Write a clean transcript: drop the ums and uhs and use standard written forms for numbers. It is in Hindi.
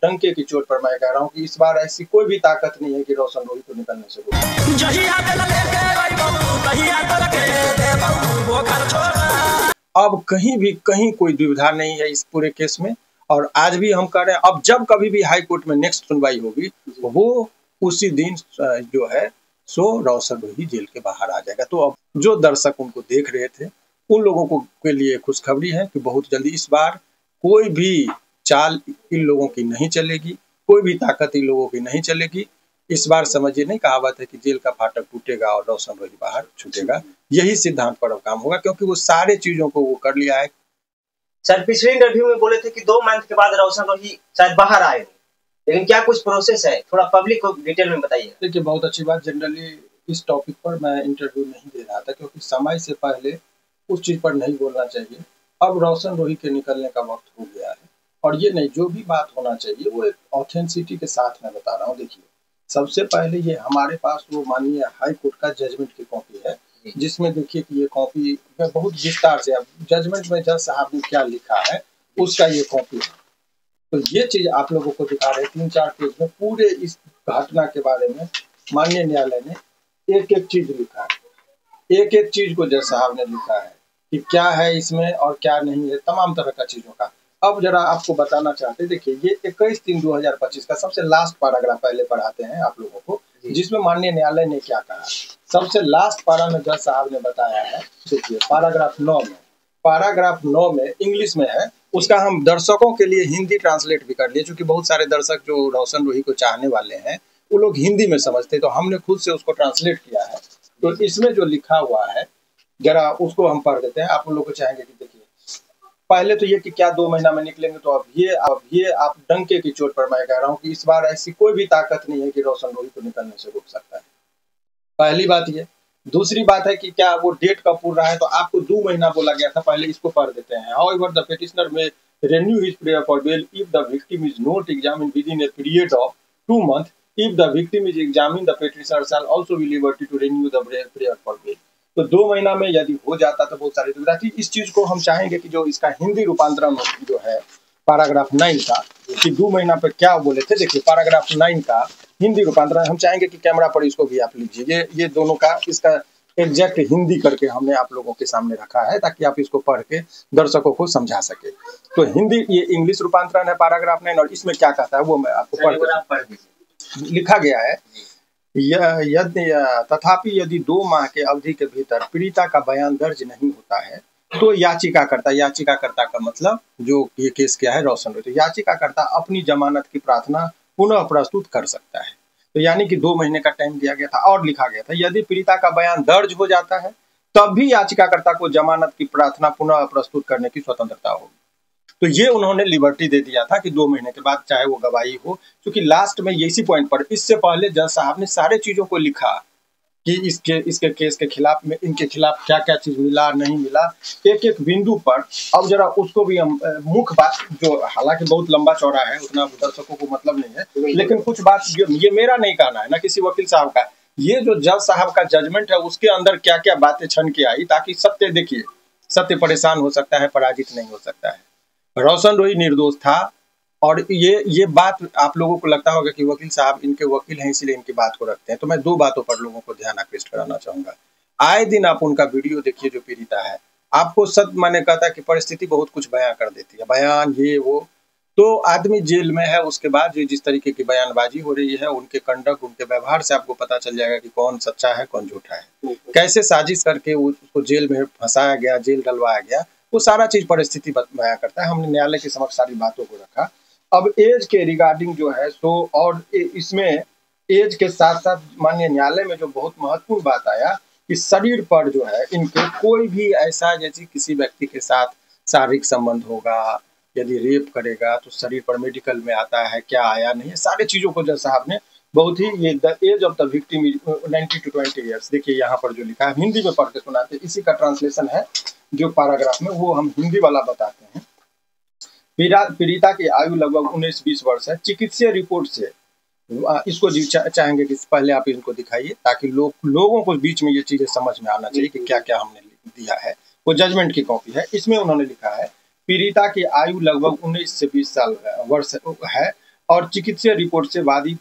डंके की चोट पर मैं कह रहा हूँ कि इस बार ऐसी कोई भी ताकत नहीं है कि रोशन रोही को निकलने से रोके। अब कहीं भी कहीं कोई दुविधा नहीं है इस पूरे केस में। और आज भी हम कह रहे हैं, अब जब कभी भी हाई कोर्ट में नेक्स्ट सुनवाई होगी वो उसी दिन जो है सो रोशन रोही जेल के बाहर आ जाएगा। तो अब जो दर्शक उनको देख रहे थे उन लोगों को के लिए खुशखबरी है कि बहुत जल्दी इस बार कोई भी चाल इन लोगों की नहीं चलेगी, कोई भी ताकत इन लोगों की नहीं चलेगी। इस बार समझिए, नहीं कहावत है कि जेल का फाटक टूटेगा और रोशन रोही बाहर छूटेगा, यही सिद्धांत पर अब काम होगा क्योंकि वो सारे चीजों को वो कर लिया है। सर पिछले इंटरव्यू में बोले थे कि 2 मंथ के बाद रोशन रोही शायद बाहर आए, लेकिन क्या कुछ प्रोसेस है, थोड़ा पब्लिक को डिटेल में बताइए। देखिए, बहुत अच्छी बात। जनरली इस टॉपिक पर मैं इंटरव्यू नहीं दे रहा था क्योंकि समय से पहले उस चीज पर नहीं बोलना चाहिए। अब रोशन रोही के निकलने का वक्त हो गया है और ये नहीं, जो भी बात होना चाहिए वो एक ऑथेंटिसिटी के साथ मैं बता रहा हूँ। देखिए, सबसे पहले ये हमारे पास वो माननीय हाई कोर्ट का जजमेंट की कॉपी है जिसमें देखिए कि ये कॉपी में बहुत विस्तार से अब जजमेंट में जज साहब ने क्या लिखा है उसका ये कॉपी है। तो ये चीज आप लोगों को दिखा रहे 3-4 पेज में पूरे इस घटना के बारे में माननीय न्यायालय ने एक एक चीज लिखा है, एक एक चीज को जज साहब ने लिखा है कि क्या है इसमें और क्या नहीं है, तमाम तरह का चीजों का। अब जरा आपको बताना चाहते, देखिए ये 21/3/2025 का सबसे लास्ट पैराग्राफ पहले पढ़ाते हैं आप लोगों को, जिसमें माननीय न्यायालय ने क्या कहा। सबसे लास्ट पारा में जज साहब ने बताया है, देखिए पैराग्राफ 9 में इंग्लिश में है, उसका हम दर्शकों के लिए हिंदी ट्रांसलेट भी कर लिए, क्योंकि बहुत सारे दर्शक जो रोशन रोही को चाहने वाले हैं वो लोग हिंदी में समझते, तो हमने खुद से उसको ट्रांसलेट किया है। तो इसमें जो लिखा हुआ है जरा उसको हम पढ़ देते हैं, आप लोग को चाहेंगे कि देखिए पहले तो ये कि क्या 2 महीना में निकलेंगे, तो अब ये आप डंके की चोट पर मैं कह रहा हूँ कि इस बार ऐसी कोई भी ताकत नहीं है कि रोशन रोही को निकलने से रोक सकता है। पहली बात ये। दूसरी बात है कि क्या वो डेट कब पूरा है, तो आपको 2 महीना बोला गया था, पहले इसको पढ़ देते हैं। हाउएवर द पिटिशनर में renew his prayer for bail if the victim is not examined within a period of 2 months. If the victim is examined, the petitioner shall also be liberty to renew the prayer for bail. तो 2 महीना में यदि हो जाता तो बहुत सारी दुविधा थी। इस चीज को हम चाहेंगे कि जो इसका हिंदी रूपांतरण जो है पैराग्राफ 9 का, कि 2 महीना पे क्या बोले थे, देखिए पैराग्राफ 9 का हिंदी रूपांतरण हम चाहेंगे कि कैमरा पर इसको भी आप लीजिए। ये दोनों का इसका एग्जैक्ट हिंदी करके हमने आप लोगों के सामने रखा है ताकि आप इसको पढ़ के दर्शकों को समझा सके। तो हिंदी ये इंग्लिश रूपांतरण है पैराग्राफ 9, और इसमें क्या कहता है वो मैं आपको पढ़ लिखा गया है। तथापि यदि 2 माह के अवधि के भीतर पीड़िता का बयान दर्ज नहीं होता है तो याचिकाकर्ता का मतलब जो ये केस क्या है रोशन रोही, तो याचिकाकर्ता अपनी जमानत की प्रार्थना पुनः प्रस्तुत कर सकता है। तो यानी कि 2 महीने का टाइम दिया गया था और लिखा गया था यदि पीड़िता का बयान दर्ज हो जाता है तब भी याचिकाकर्ता को जमानत की प्रार्थना पुनः प्रस्तुत करने की स्वतंत्रता होगी। तो ये उन्होंने लिबर्टी दे दिया था कि 2 महीने के बाद चाहे वो गवाही हो, क्योंकि लास्ट में इसी पॉइंट पर इससे पहले जज साहब ने सारे चीजों को लिखा कि इसके केस के खिलाफ में इनके खिलाफ क्या क्या चीज मिला नहीं मिला, एक एक बिंदु पर। अब जरा उसको भी हम मुख्य बात जो हालांकि बहुत लंबा चौड़ा है, उतना दर्शकों को मतलब नहीं है, लेकिन कुछ बात ये मेरा नहीं कहना है ना किसी वकील साहब का, ये जो जज साहब का जजमेंट है उसके अंदर क्या क्या बातें छन के आई, ताकि सत्य देखिए, सत्य परेशान हो सकता है, पराजित नहीं हो सकता है। रोशन रोही निर्दोष था और ये बात आप लोगों को लगता होगा कि वकील साहब इनके वकील हैं इसलिए इनकी बात को रखते हैं, तो मैं 2 बातों पर लोगों को ध्यान आकृष्ट कराना चाहूंगा। आए दिन आप उनका वीडियो देखिए, जो पीड़िता है आपको सत्य माने कहता है कि परिस्थिति बहुत कुछ बयां कर देती है, बयान ये वो, तो आदमी जेल में है, उसके बाद जिस तरीके की बयानबाजी हो रही है, उनके कंडक्ट उनके व्यवहार से आपको पता चल जाएगा कि कौन सच्चा है कौन झूठा है, कैसे साजिश करके उसको जेल में फंसाया गया, जेल डलवाया गया, वो सारा चीज परिस्थिति बयां करता है। हमने न्यायालय के समक्ष सारी बातों को रखा। अब एज के रिगार्डिंग जो है सो, और इसमें एज के साथ साथ माननीय न्यायालय में जो बहुत महत्वपूर्ण बात आया कि शरीर पर जो है इनके कोई भी ऐसा जैसे किसी व्यक्ति के साथ शारीरिक संबंध होगा, यदि रेप करेगा तो शरीर पर मेडिकल में आता है क्या आया नहीं है, सारे चीजों को जज साहब ने बहुत ही, ये the age of the victim 90 to 20 years, देखिए यहाँ पर जो लिखा है हिंदी में पढ़ के सुनाते, इसी का ट्रांसलेशन है जो पैराग्राफ में, वो हम हिंदी वाला बताते हैं। पीड़िता की आयु लगभग 19-20 वर्ष है। चिकित्सीय रिपोर्ट से इसको चाहेंगे कि पहले आप इनको दिखाइए ताकि लोगों को बीच में ये चीजें समझ में आना चाहिए कि क्या क्या हमने दिया है। वो जजमेंट की कॉपी है, इसमें उन्होंने लिखा है पीड़िता की आयु लगभग 19 से 20 साल वर्ष है और चिकित्सीय रिपोर्ट से वादी